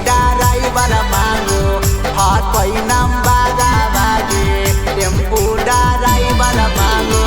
driver मांगो हर कोई number बागे टेम्पू ड्राइवर मांगो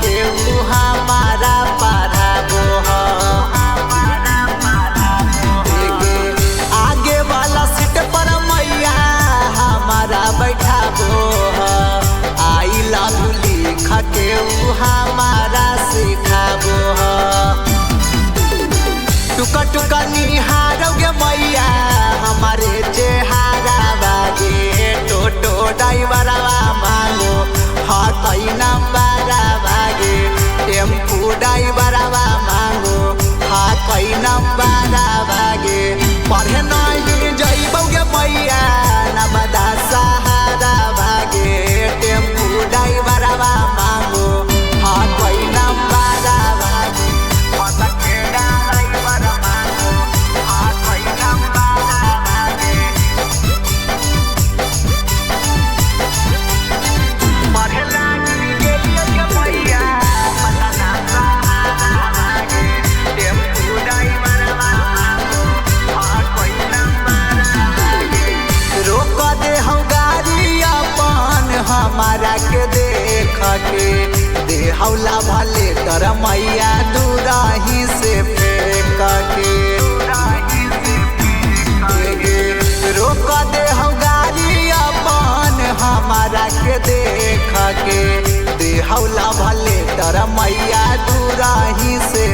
के हमारा पढ़ाबो आगे वाला सीट पर मैया हमारा बैठाबो आई लव लिख के हमारा सिखाबो टुका टुका निहारोगे मैया हमारे चेहरा बागे टोटो ड्राइवरवा मांगो हाँ कई नंबर टेम्पू ड्राइवरवा मांगो हाँ कई नंबर बागे पढ़े नहीं जइबोगे मैया नबदा सहारा बागे टेम्पू ड्राइवरवा मांगो हाँ कई नंबर बागे ड्राइवर मांगो हाँ कई नंबर बागे हमारा के देख के दे हौला भले तर मैया दूराही से फेंक के रोक दे हौ गाड़ी अपन हमारा के देख के दे हौला भले तर मैया दूराही से